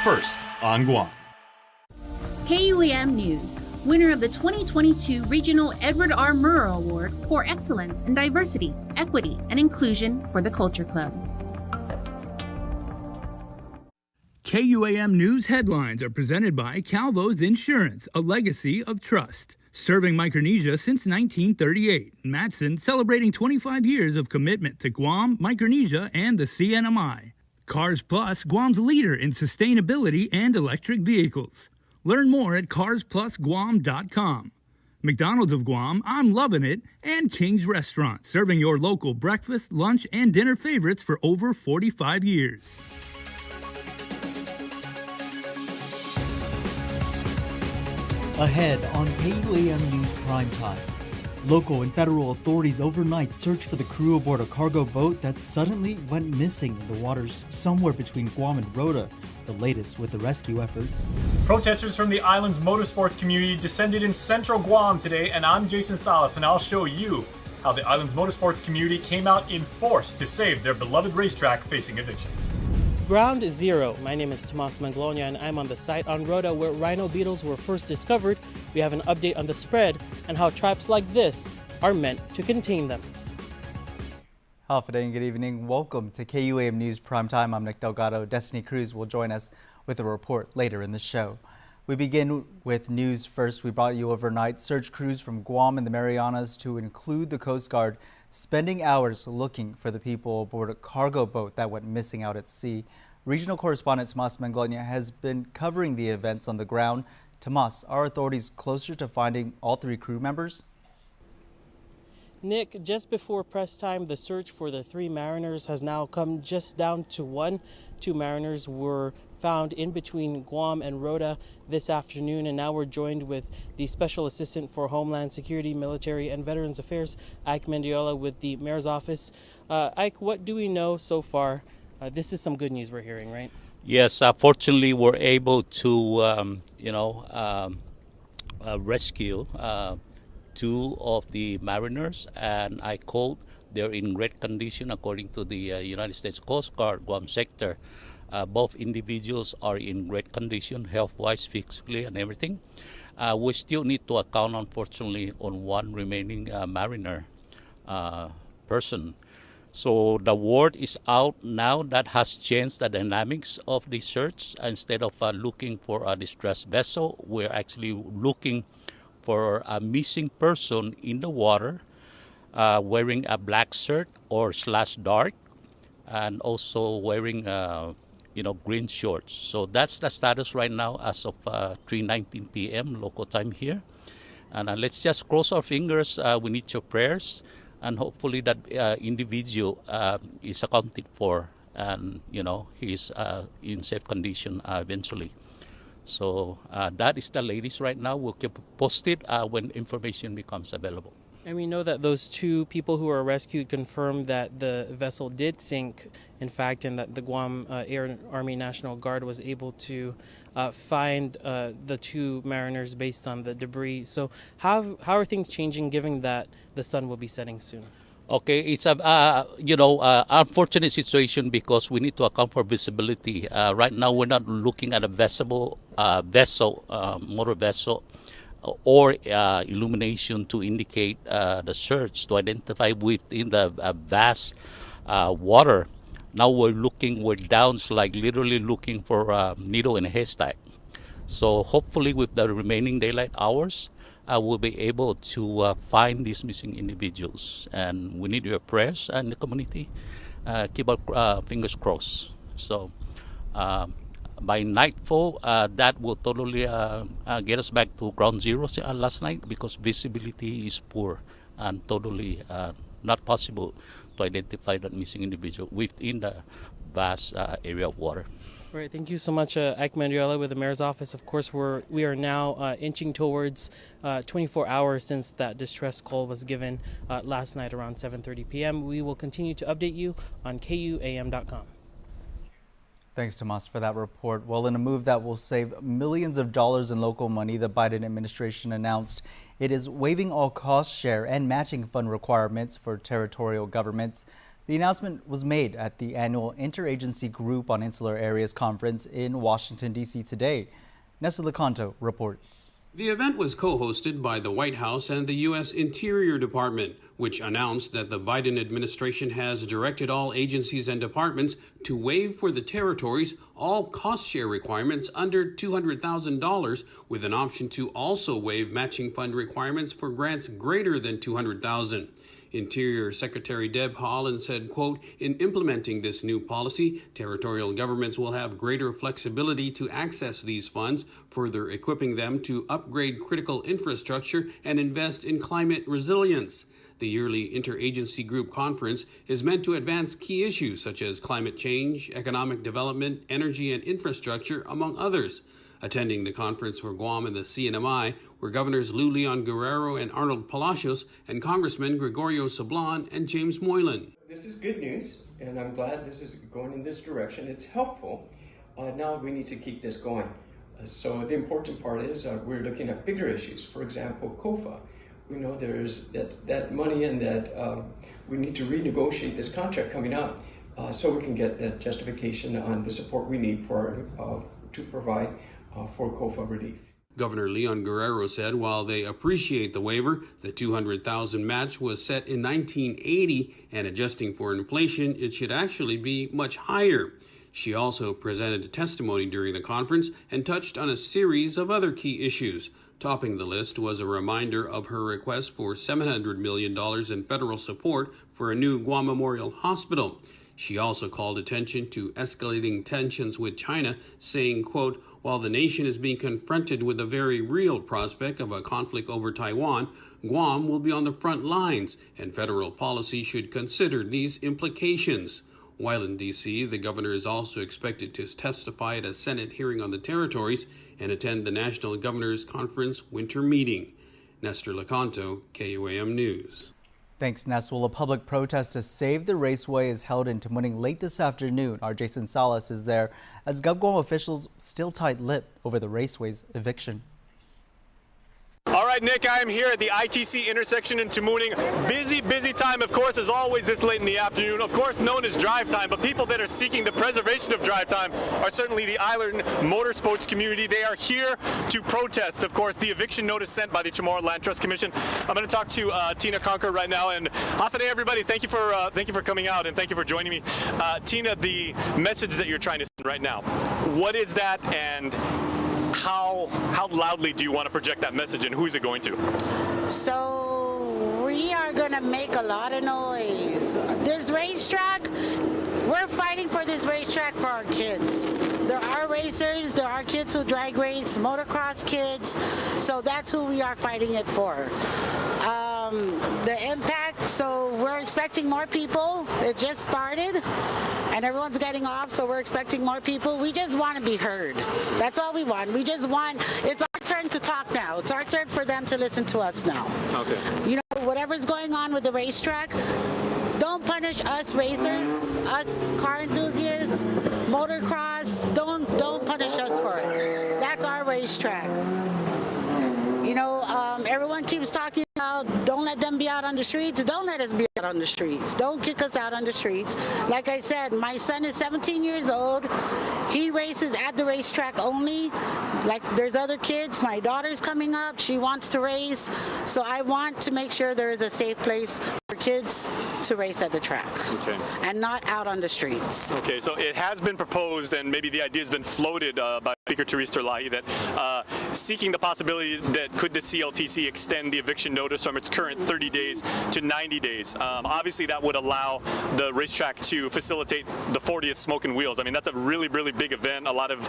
first on Guam. KUAM News, winner of the 2022 Regional Edward R. Murrow Award for Excellence in Diversity, Equity, and Inclusion for the Culture Club. KUAM News headlines are presented by Calvo's Insurance, a legacy of trust. Serving Micronesia since 1938, Matson celebrating 25 years of commitment to Guam, Micronesia, and the CNMI. Cars Plus, Guam's leader in sustainability and electric vehicles. Learn more at carsplusguam.com. McDonald's of Guam, I'm loving it, and King's Restaurant, serving your local breakfast, lunch, and dinner favorites for over 45 years. Ahead on KUAM News Primetime. Local and federal authorities overnight searched for the crew aboard a cargo boat that suddenly went missing in the waters somewhere between Guam and Rota. The latest with the rescue efforts. Protesters from the island's motorsports community descended in central Guam today, and I'm Jason Salas, and I'll show you how the island's motorsports community came out in force to save their beloved racetrack facing eviction. Ground Zero. My name is Tomas Manglonia, and I'm on the site on Rota where rhino beetles were first discovered. We have an update on the spread and how traps like this are meant to contain them. Half a day and good evening. Welcome to KUAM News Primetime. I'm Nick Delgado. Destiny Cruz will join us with a report later in the show. We begin with news first. We brought you overnight search crews from Guam and the Marianas, to include the Coast Guard, spending hours looking for the people aboard a cargo boat that went missing out at sea. Regional correspondent Tomas Manglonia has been covering the events on the ground. Tomas, are authorities closer to finding all three crew members? Nick, just before press time, the search for the three mariners has now come just down to one. Two mariners were found in between Guam and Rota this afternoon, and now we're joined with the Special Assistant for Homeland Security, Military, and Veterans Affairs, Ike Mendiola, with the Mayor's Office. Ike, what do we know so far? This is some good news we're hearing, right? Yes, fortunately, we're able to, rescue two of the mariners, and I quote, they're in great condition according to the United States Coast Guard Guam sector. Both individuals are in great condition, health-wise, physically, and everything. We still need to account, unfortunately, on one remaining mariner person. So the word is out now that has changed the dynamics of the search. Instead of looking for a distressed vessel, we're actually looking for a missing person in the water, wearing a black shirt or /dark, and also wearing green shorts. So that's the status right now as of 3:19 p.m. local time here. And let's just cross our fingers. We need your prayers, and hopefully that individual is accounted for, and he's in safe condition eventually. So that is the latest right now. We'll keep posted when information becomes available. And we know that those two people who were rescued confirmed that the vessel did sink, in fact, and that the Guam Air Army National Guard was able to find the two mariners based on the debris. So how are things changing, given that the sun will be setting soon? Okay, it's a unfortunate situation because we need to account for visibility. Right now, we're not looking at a motor vessel, or illumination to indicate the search, to identify within the vast water. Now we're down, like literally looking for a needle in a haystack. So hopefully with the remaining daylight hours, we'll be able to find these missing individuals. And we need your prayers and the community. Keep our fingers crossed. So by nightfall, that will totally get us back to ground zero last night, because visibility is poor and totally not possible to identify that missing individual within the vast area of water. Right. Thank you so much, Ike Mandriola with the Mayor's Office. Of course, we are now inching towards 24 hours since that distress call was given last night around 7:30 p.m. We will continue to update you on KUAM.com. Thanks, Tomas, for that report. Well, in a move that will save millions of dollars in local money, the Biden administration announced it is waiving all cost share and matching fund requirements for territorial governments. The announcement was made at the annual Interagency Group on Insular Areas Conference in Washington, D.C. today. Nessa Lecanto reports. The event was co-hosted by the White House and the U.S. Interior Department, which announced that the Biden administration has directed all agencies and departments to waive for the territories all cost-share requirements under $200,000, with an option to also waive matching fund requirements for grants greater than $200,000. Interior Secretary Deb Haaland said, quote, "In implementing this new policy, territorial governments will have greater flexibility to access these funds, further equipping them to upgrade critical infrastructure and invest in climate resilience." The yearly Interagency Group Conference is meant to advance key issues such as climate change, economic development, energy and infrastructure, among others. Attending the conference for Guam and the CNMI were Governors Lou Leon Guerrero and Arnold Palacios and Congressmen Gregorio Sablan and James Moylan. This is good news, and I'm glad this is going in this direction. It's helpful. Now we need to keep this going. So the important part is we're looking at bigger issues. For example, COFA. We know there's that money and that we need to renegotiate this contract coming up so we can get that justification on the support we need to provide for COFA relief. Governor Leon Guerrero said while they appreciate the waiver, the $200,000 match was set in 1980, and adjusting for inflation, it should actually be much higher. She also presented a testimony during the conference and touched on a series of other key issues. Topping the list was a reminder of her request for $700 million in federal support for a new Guam Memorial Hospital. She also called attention to escalating tensions with China, saying, quote, "While the nation is being confronted with a very real prospect of a conflict over Taiwan, Guam will be on the front lines, and federal policy should consider these implications." While in D.C., the governor is also expected to testify at a Senate hearing on the territories and attend the National Governors Conference winter meeting. Nestor Lecanto, KUAM News. Thanks, Ness. Well, a public protest to save the Raceway is held in Tamuning late this afternoon. Our Jason Salas is there as GovGuam officials still tight-lipped over the Raceway's eviction. All right, Nick, I am here at the ITC intersection in Tamuning. Busy time, of course, as always this late in the afternoon, of course known as drive time, but people that are seeking the preservation of drive time are certainly the island motorsports community. They are here to protest, of course, the eviction notice sent by the Chamorro Land Trust Commission. I'm going to talk to Tina Conker right now, and Hafaday, everybody. Thank you for coming out, and thank you for joining me. Tina, the message that you're trying to send right now, what is that, and how loudly do you want to project that message, and who's it going to? So we are going to make a lot of noise. This racetrack, we're fighting for this racetrack for our kids. There are racers, there are kids who drag race, motocross kids, so that's who we are fighting it for. The impact, so we're expecting more people. It just started and everyone's getting off, so we're expecting more people. We just want to be heard. That's all we want. We just want, it's our turn to talk now. It's our turn for them to listen to us now. Okay. You know, whatever's going on with the racetrack, don't punish us racers, us car enthusiasts, motocross. Don't punish us for it. That's our racetrack. You know, everyone keeps talking about don't let them be out on the streets. Don't let us be out on the streets. Don't kick us out on the streets. Like I said, my son is 17 years old. He races at the racetrack only. Like there's other kids. My daughter's coming up. She wants to race. So I want to make sure there is a safe place for kids to race at the track. Okay. And not out on the streets. Okay, so it has been proposed, and maybe the idea has been floated by Speaker Therese Terlahi, that seeking the possibility that could the CLTC extend the eviction notice from its current 30 days to 90 days. Obviously, that would allow the racetrack to facilitate the 40th Smoke and Wheels. I mean, that's a really big event, a lot of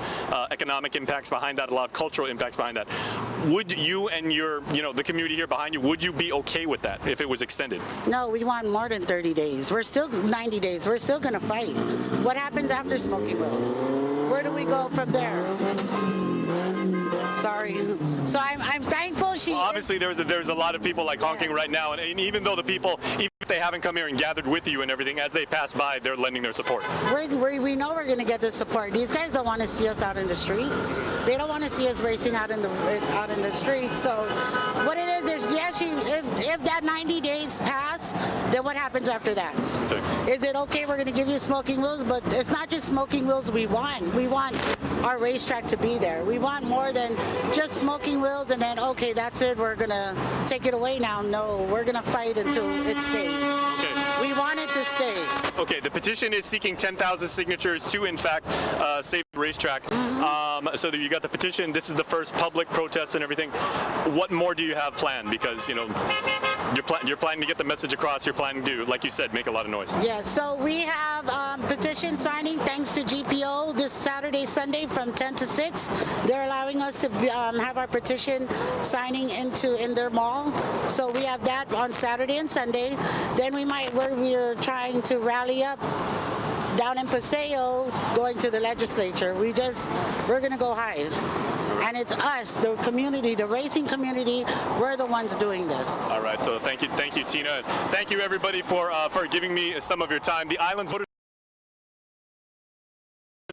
economic impacts behind that, a lot of cultural impacts behind that. Would you and the community here behind you, would you be okay with that if it was extended? No, we want more than 30 days. We're still 90 days. We're still going to fight. What happens after Smoking Wheels? Where do we go from there? Sorry. So I'm thankful she. Well, obviously, there's a lot of people like honking right now, and even though the people, even if they haven't come here and gathered with you and everything, as they pass by, they're lending their support? We know we're going to get the support. These guys don't want to see us out in the streets. They don't want to see us racing out in the streets. So what it is if that 90 days pass, then what happens after that? Okay. Is it okay? We're going to give you smoking wheels, but it's not just smoking wheels we want. We want our racetrack to be there. We want more than just smoking wheels and then, okay, that's it, we're going to take it away now. No, we're going to fight until it stays. Okay. We want it to stay. Okay, the petition is seeking 10,000 signatures to, in fact, save the racetrack. So that you got the petition. This is the first public protest and everything. What more do you have planned? Because, you know, you're planning to get the message across. You're planning to, like you said, make a lot of noise. Yeah, so we have petition signing thanks to GPO this Saturday, Sunday from 10 to 6. They're allowing us to have our petition signing in their mall. So we have that on Saturday and Sunday. Then we're trying to rally up down in Paseo, going to the legislature. We're going to go hide. And it's us, the community, the racing community, we're the ones doing this. All right, so thank you, Tina. Thank you, everybody, for giving me some of your time. The Islands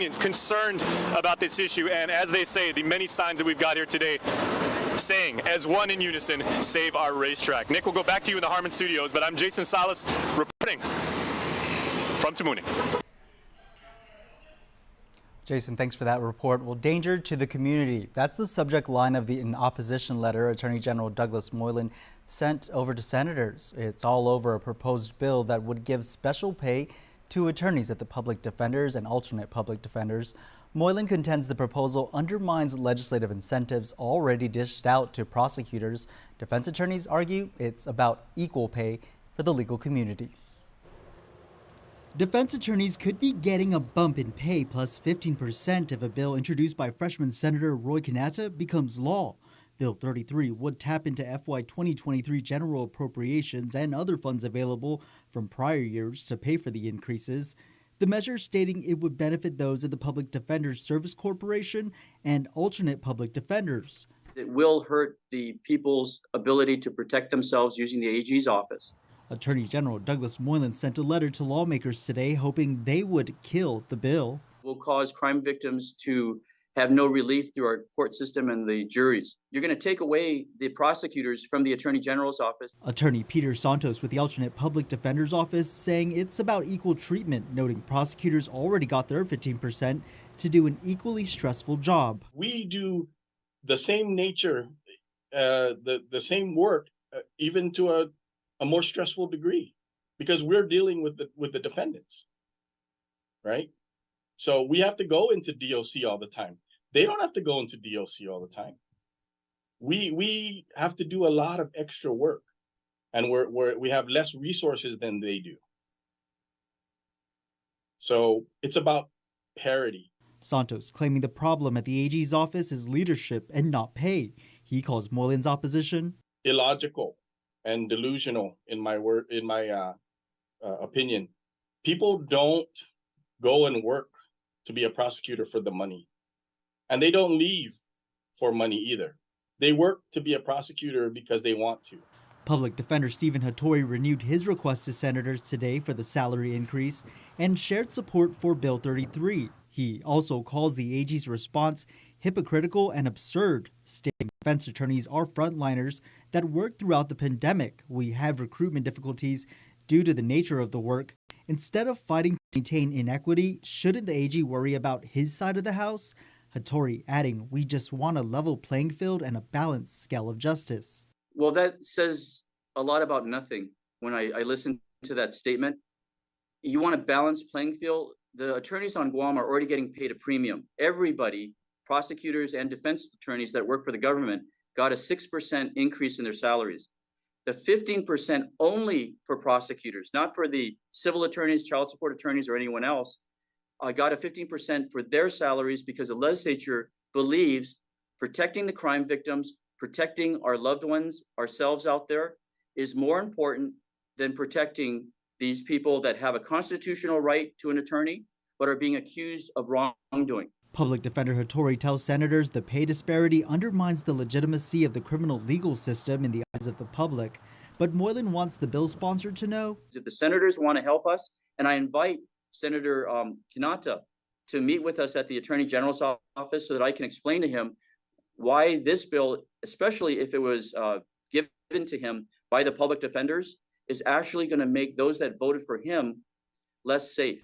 is concerned about this issue, and as they say, the many signs that we've got here today saying, as one in unison, save our racetrack. Nick, we'll go back to you in the Harmon Studios, but I'm Jason Salas reporting from Tamuni. Jason, thanks for that report. Well, danger to the community. That's the subject line of an opposition letter Attorney General Douglas Moylan sent over to senators. It's all over a proposed bill that would give special pay to attorneys at the public defenders and alternate public defenders. Moylan contends the proposal undermines legislative incentives already dished out to prosecutors. Defense attorneys argue it's about equal pay for the legal community. Defense attorneys could be getting a bump in pay plus 15% if a bill introduced by freshman Senator Roy Kanata becomes law. Bill 33 would tap into FY 2023 general appropriations and other funds available from prior years to pay for the increases. The measure stating it would benefit those at the Public Defenders Service Corporation and alternate public defenders. It will hurt the people's ability to protect themselves using the AG's office. Attorney General Douglas Moylan sent a letter to lawmakers today hoping they would kill the bill. Will cause crime victims to have no relief through our court system and the juries. You're going to take away the prosecutors from the Attorney General's office. Attorney Peter Santos with the alternate public defender's office saying it's about equal treatment, noting prosecutors already got their 15% to do an equally stressful job. We do the same nature, the same work, even to a more stressful degree, because we're dealing with the defendants, right? So we have to go into DOC all the time. They don't have to go into DOC all the time. We have to do a lot of extra work, and we have less resources than they do. So it's about parity. Santos claiming the problem at the AG's office is leadership and not pay. He calls Moylan's opposition illogical and delusional, in my opinion. People don't go and work to be a prosecutor for the money, and they don't leave for money either. They work to be a prosecutor because they want to. Public Defender Stephen Hattori renewed his request to senators today for the salary increase and shared support for Bill 33. He also calls the AG's response hypocritical and absurd, stating defense attorneys are frontliners that work throughout the pandemic. We have recruitment difficulties due to the nature of the work. Instead of fighting to maintain inequity, shouldn't the AG worry about his side of the house? Hattori adding, we just want a level playing field and a balanced scale of justice. Well, that says a lot about nothing. When I listen to that statement, you want a balanced playing field. The attorneys on Guam are already getting paid a premium. Everybody, prosecutors and defense attorneys that work for the government, got a 6% increase in their salaries. The 15% only for prosecutors, not for the civil attorneys, child support attorneys, or anyone else, got a 15% for their salaries because the legislature believes protecting the crime victims, protecting our loved ones, ourselves out there, is more important than protecting these people that have a constitutional right to an attorney but are being accused of wrongdoing. Public Defender Hattori tells senators the pay disparity undermines the legitimacy of the criminal legal system in the eyes of the public. But Moylan wants the bill sponsor to know if the senators want to help us, and I invite Senator Kinata to meet with us at the Attorney General's office so that I can explain to him why this bill, especially if it was given to him by the public defenders, is actually going to make those that voted for him less safe.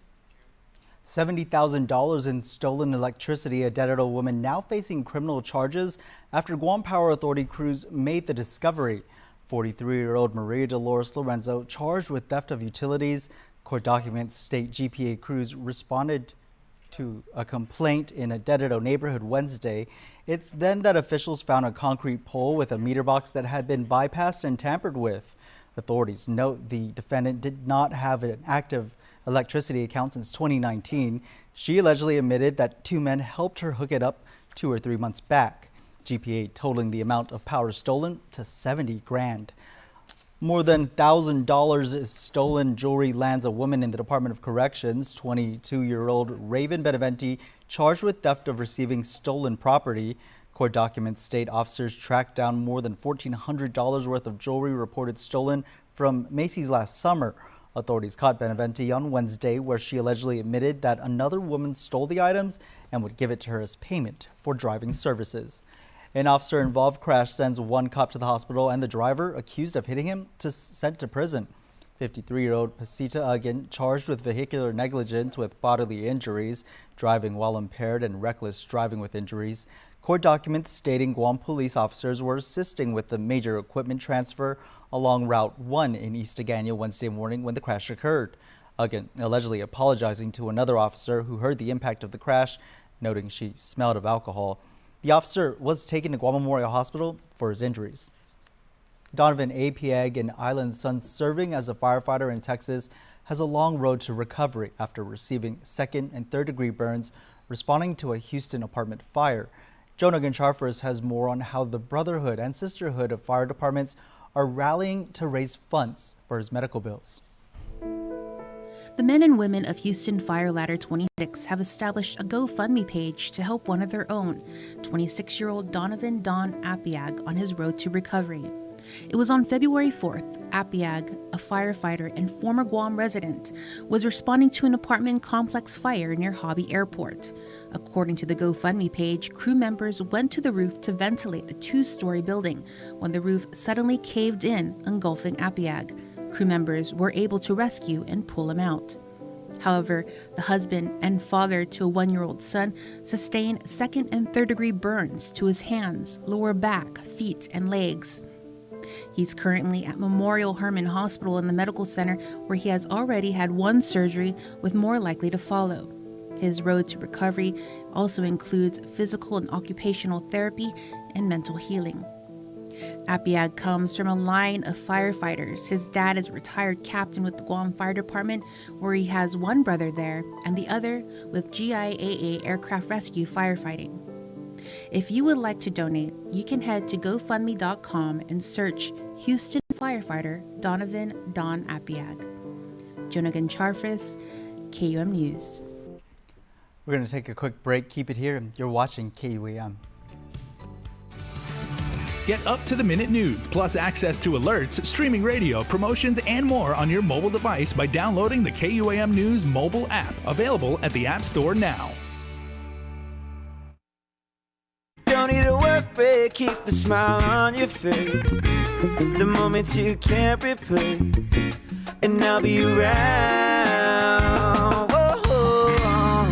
$70,000 in stolen electricity. A Dededo woman now facing criminal charges after Guam Power Authority crews made the discovery. 43-year-old Maria Dolores Lorenzo charged with theft of utilities. Court documents state GPA crews responded to a complaint in a Dededo neighborhood Wednesday. It's then that officials found a concrete pole with a meter box that had been bypassed and tampered with. Authorities note the defendant did not have an active electricity account since 2019. She allegedly admitted that two men helped her hook it up 2 or 3 months back. GPA totaling the amount of power stolen to $70,000. More than $1,000 is stolen jewelry lands a woman in the Department of Corrections. 22-year-old Raven Beneventi charged with theft of receiving stolen property. Court documents state officers tracked down more than $1,400 worth of jewelry reported stolen from Macy's last summer. Authorities caught Beneventi on Wednesday, where she allegedly admitted that another woman stole the items and would give it to her as payment for driving services. An officer-involved crash sends one cop to the hospital and the driver, accused of hitting him, sent to prison. 53-year-old Pasita Agin charged with vehicular negligence with bodily injuries, driving while impaired, and reckless driving with injuries. Court documents stating Guam police officers were assisting with the major equipment transfer along Route 1 in East Agana Wednesday morning when the crash occurred. Agin allegedly apologizing to another officer who heard the impact of the crash, noting she smelled of alcohol. The officer was taken to Guam Memorial Hospital for his injuries. Donovan Apiag, an island son serving as a firefighter in Texas, has a long road to recovery after receiving 2nd and 3rd degree burns responding to a Houston apartment fire. Jonah Goncharfers has more on how the Brotherhood and Sisterhood of Fire Departments are rallying to raise funds for his medical bills. The men and women of Houston Fire Ladder 26 have established a GoFundMe page to help one of their own, 26-year-old Donovan Don Apiag, on his road to recovery. It was on February 4th, Apiag, a firefighter and former Guam resident, was responding to an apartment complex fire near Hobby Airport. According to the GoFundMe page, crew members went to the roof to ventilate a 2-story building when the roof suddenly caved in, engulfing Apiag. Crew members were able to rescue and pull him out. However, the husband and father to a 1-year-old son sustained 2nd and 3rd degree burns to his hands, lower back, feet, and legs. He's currently at Memorial Hermann Hospital in the medical center, where he has already had 1 surgery with more likely to follow. His road to recovery also includes physical and occupational therapy and mental healing. Apiag comes from a line of firefighters. His dad is a retired captain with the Guam Fire Department, where he has 1 brother there and the other with GIAA Aircraft Rescue Firefighting. If you would like to donate, you can head to GoFundMe.com and search Houston Firefighter Donovan Don Apiag. Jonah Goncharfers, KUAM News. We're going to take a quick break. Keep it here. You're watching KUAM. Get up-to-the-minute news, plus access to alerts, streaming radio, promotions, and more on your mobile device by downloading the KUAM News mobile app, available at the App Store now. Don't need a work break, keep the smile on your face. The moments you can't replay, and I'll be around. Whoa.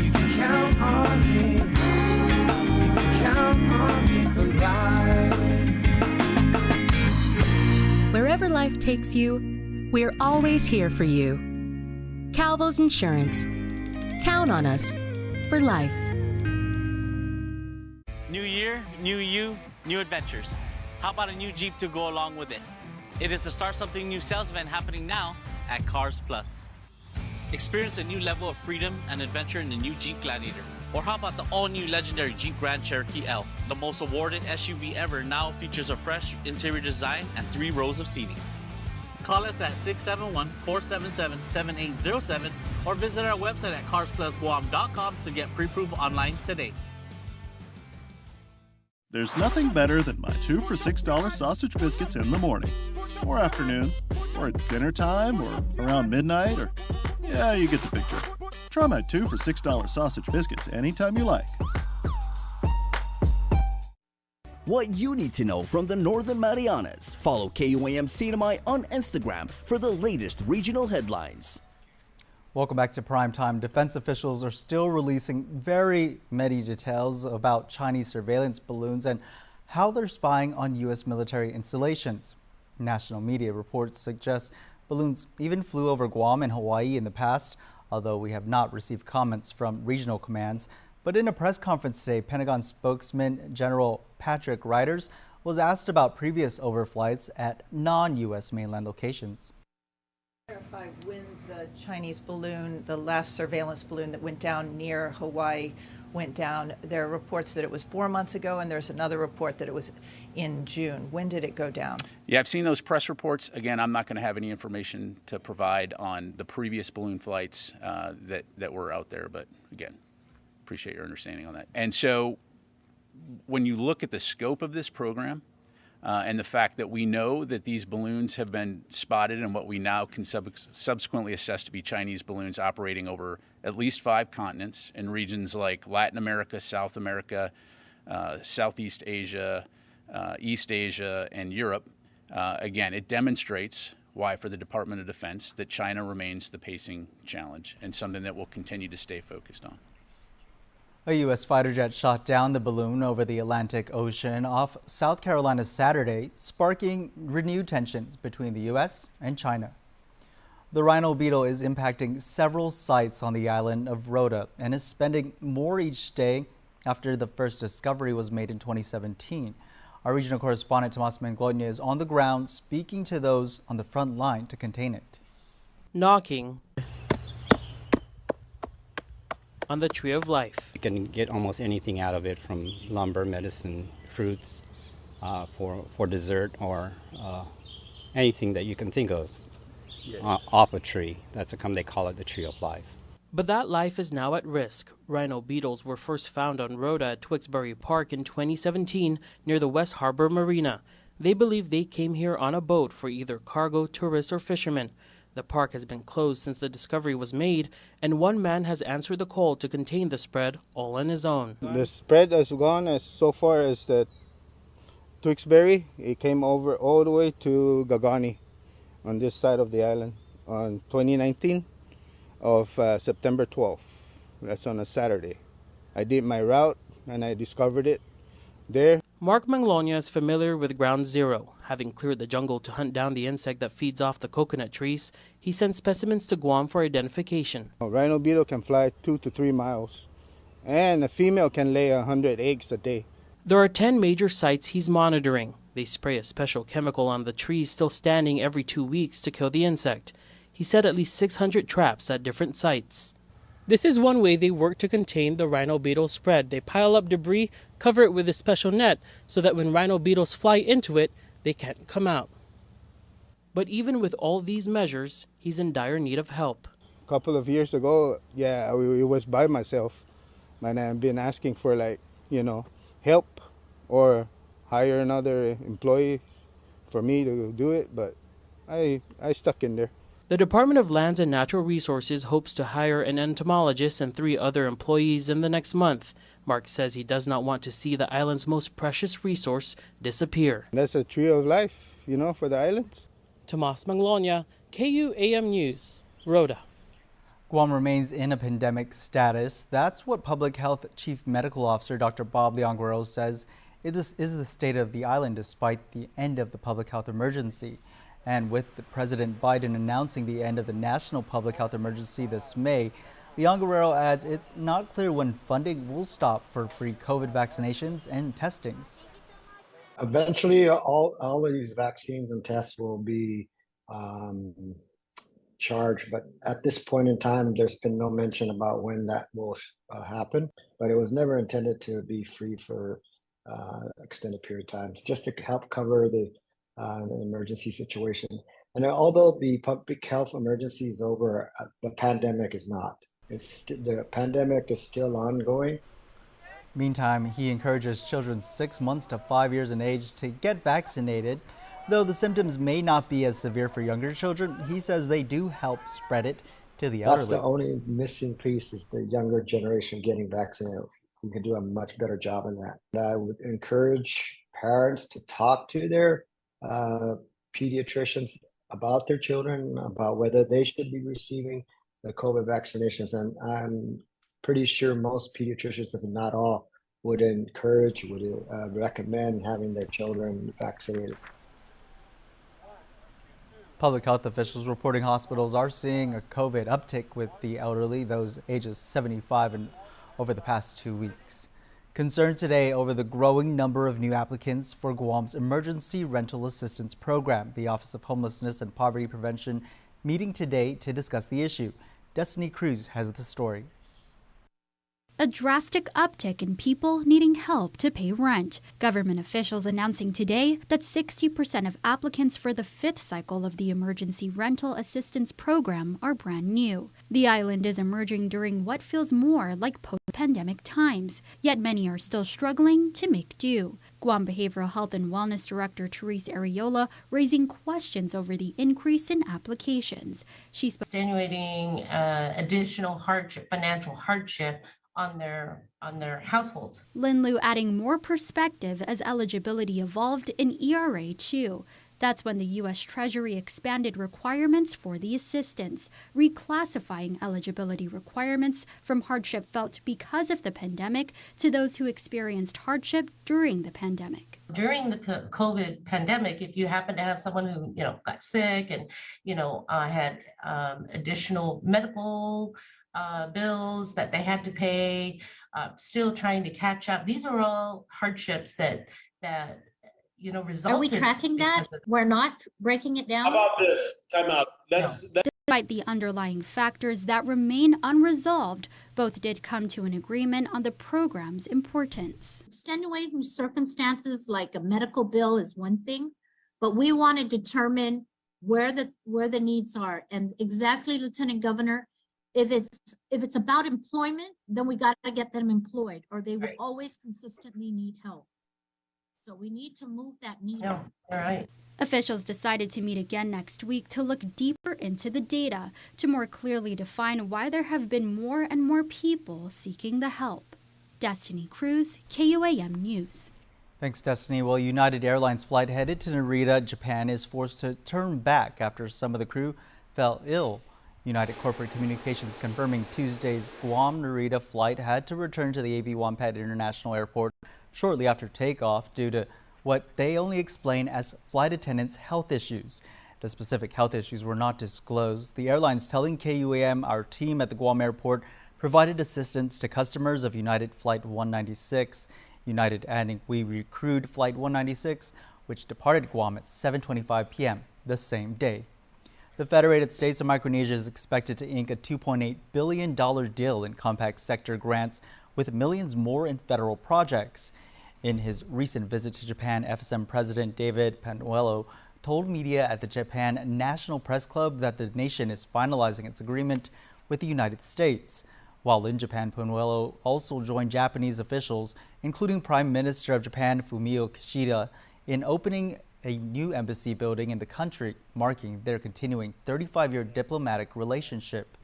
You can count on me. You can count on me for life. Wherever life takes you, we're always here for you. Calvo's Insurance. Count on us for life. New year, new you, new adventures. How about a new Jeep to go along with it? It is the Start Something New sales event happening now at Cars Plus. Experience a new level of freedom and adventure in the new Jeep Gladiator. Or how about the all-new legendary Jeep Grand Cherokee L? The most awarded SUV ever now features a fresh interior design and 3 rows of seating. Call us at 671-477-7807 or visit our website at carsplusguam.com to get pre-approved online today. There's nothing better than my 2 for $6 sausage biscuits in the morning. or afternoon, or at dinner time, or around midnight, or yeah, you get the picture. Try my 2 for $6 sausage biscuits anytime you like. What you need to know from the Northern Marianas. Follow KUAM CNMI on Instagram for the latest regional headlines. Welcome back to Primetime. Defense officials are still releasing very many details about Chinese surveillance balloons and how they're spying on U.S. military installations. National media reports suggest balloons even flew over Guam and Hawaii in the past, although we have not received comments from regional commands. But in a press conference today, Pentagon spokesman General Patrick Ryder was asked about previous overflights at non-U.S. mainland locations. Clarify when the Chinese balloon, the last surveillance balloon that went down near Hawaii, went down. There are reports that it was 4 months ago, and there's another report that it was in June. When did it go down? Yeah, I've seen those press reports. Again, I'm not going to have any information to provide on the previous balloon flights that were out there. But again, appreciate your understanding on that. And so when you look at the scope of this program and the fact that we know that these balloons have been spotted and what we now can subsequently assess to be Chinese balloons operating over at least 5 continents in regions like Latin America, South America, Southeast Asia, East Asia, and Europe, again, it demonstrates why for the Department of Defense that China remains the pacing challenge and something that we'll continue to stay focused on. A U.S. fighter jet shot down the balloon over the Atlantic Ocean off South Carolina Saturday, sparking renewed tensions between the U.S. and China. The Rhino beetle is impacting several sites on the island of Rota and is spending more each day after the first discovery was made in 2017. Our regional correspondent Tomas Manglona is on the ground speaking to those on the front line to contain it. Knocking on the Tree of Life. You can get almost anything out of it, from lumber, medicine, fruits, for dessert, or anything that you can think of off a tree. That's they call it the Tree of Life. But that life is now at risk. Rhino beetles were first found on Rhoda at Tewksbury Park in 2017 near the West Harbor Marina. They believe they came here on a boat for either cargo, tourists, or fishermen. The park has been closed since the discovery was made, and one man has answered the call to contain the spread all on his own. The spread has gone as so far as the Tewksbury. It came over all the way to Gagani on this side of the island on 2019 of September 12th. That's on a Saturday. I did my route and I discovered it there. Mark Manglona is familiar with Ground Zero. Having cleared the jungle to hunt down the insect that feeds off the coconut trees, he sent specimens to Guam for identification. A rhino beetle can fly 2 to 3 miles, and a female can lay 100 eggs a day. There are 10 major sites he's monitoring. They spray a special chemical on the trees still standing every 2 weeks to kill the insect. He set at least 600 traps at different sites. This is one way they work to contain the rhino beetle spread. They pile up debris, cover it with a special net, so that when rhino beetles fly into it, they can't come out. But even with all these measures, he's in dire need of help. A couple of years ago, I was by myself, and I've been asking for help or hire another employee for me to do it, but I stuck in there. The Department of Lands and Natural Resources hopes to hire an entomologist and 3 other employees in the next month. Mark says he does not want to see the island's most precious resource disappear. That's a tree of life, for the islands. Tomas Manglona, KUAM News, Rhoda. Guam remains in a pandemic status. That's what Public Health Chief Medical Officer Dr. Bob Leon-Guerrero says is the state of the island despite the end of the public health emergency. And with President Biden announcing the end of the national public health emergency this May, Leon-Guerrero adds it's not clear when funding will stop for free COVID vaccinations and testings. Eventually, all of these vaccines and tests will be charged, but at this point in time, there's been no mention about when that will happen. But it was never intended to be free for extended period of time, just to help cover the emergency situation. And although the public health emergency is over, the pandemic is not. The pandemic is still ongoing. Meantime, he encourages children 6 months to 5 years in age to get vaccinated. Though the symptoms may not be as severe for younger children, he says they do help spread it to the elderly. That's the only missing piece is the younger generation getting vaccinated. We can do a much better job in that. I would encourage parents to talk to their pediatricians about their children, about whether they should be receiving the COVID vaccinations. And I'm pretty sure most pediatricians, if not all, would recommend having their children vaccinated. Public health officials reporting hospitals are seeing a COVID uptick with the elderly, those ages 75 and over the past 2 weeks. Concerned today over the growing number of new applicants for Guam's Emergency Rental Assistance Program. The Office of Homelessness and Poverty Prevention meeting today to discuss the issue. Destiny Cruz has the story. A drastic uptick in people needing help to pay rent. Government officials announcing today that 60% of applicants for the fifth cycle of the Emergency Rental Assistance Program are brand new. The island is emerging during what feels more like post-pandemic times, yet many are still struggling to make do. Guam Behavioral Health and Wellness Director Therese Areola raising questions over the increase in applications. She's extenuating additional hardship, financial hardship on their households. Lin Lu adding more perspective as eligibility evolved in ERA 2. That's when the U.S. Treasury expanded requirements for the assistance, reclassifying eligibility requirements from hardship felt because of the pandemic to those who experienced hardship during the pandemic. During the COVID pandemic, if you happen to have someone who got sick and had additional medical bills that they had to pay, still trying to catch up. These are all hardships that resulted. Are we tracking that? We're not breaking it down? How about this? Time out. Despite the underlying factors that remain unresolved, both did come to an agreement on the program's importance. Extenuating circumstances like a medical bill is one thing, but we want to determine where the needs are. And exactly, Lieutenant Governor, if it's about employment, then we got to get them employed, or they will always consistently need help. So we need to move that need. Yeah, all right. Officials decided to meet again next week to look deeper into the data to more clearly define why there have been more and more people seeking the help. Destiny Cruz, KUAM News. Thanks, Destiny. Well, United Airlines flight headed to Narita, Japan is forced to turn back after some of the crew fell ill. United Corporate Communications confirming Tuesday's Guam-Narita flight had to return to the AB Wampat International Airport shortly after takeoff due to what they only explain as flight attendants' health issues. The specific health issues were not disclosed. The airlines telling KUAM our team at the Guam airport provided assistance to customers of United Flight 196. United adding we recruited Flight 196, which departed Guam at 7:25 p.m. the same day. The Federated States of Micronesia is expected to ink a $2.8 billion deal in compact sector grants with millions more in federal projects. In his recent visit to Japan, FSM President David Panuelo told media at the Japan National Press Club that the nation is finalizing its agreement with the United States. While in Japan, Panuelo also joined Japanese officials, including Prime Minister of Japan Fumio Kishida, in opening a new embassy building in the country, marking their continuing 35-year diplomatic relationship.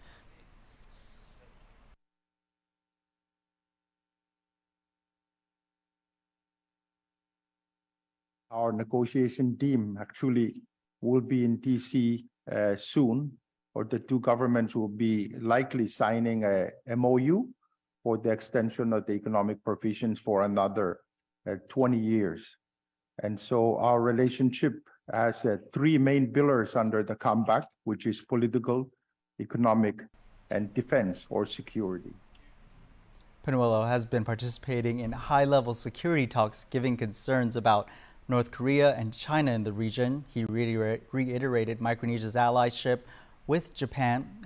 Our negotiation team actually will be in DC soon, or the two governments will be likely signing a MOU for the extension of the economic provisions for another 20 years. And so our relationship has three main pillars under the compact, which is political, economic, and defense or security. Panuelo has been participating in high-level security talks, giving concerns about North Korea and China in the region. He reiterated Micronesia's allyship with Japan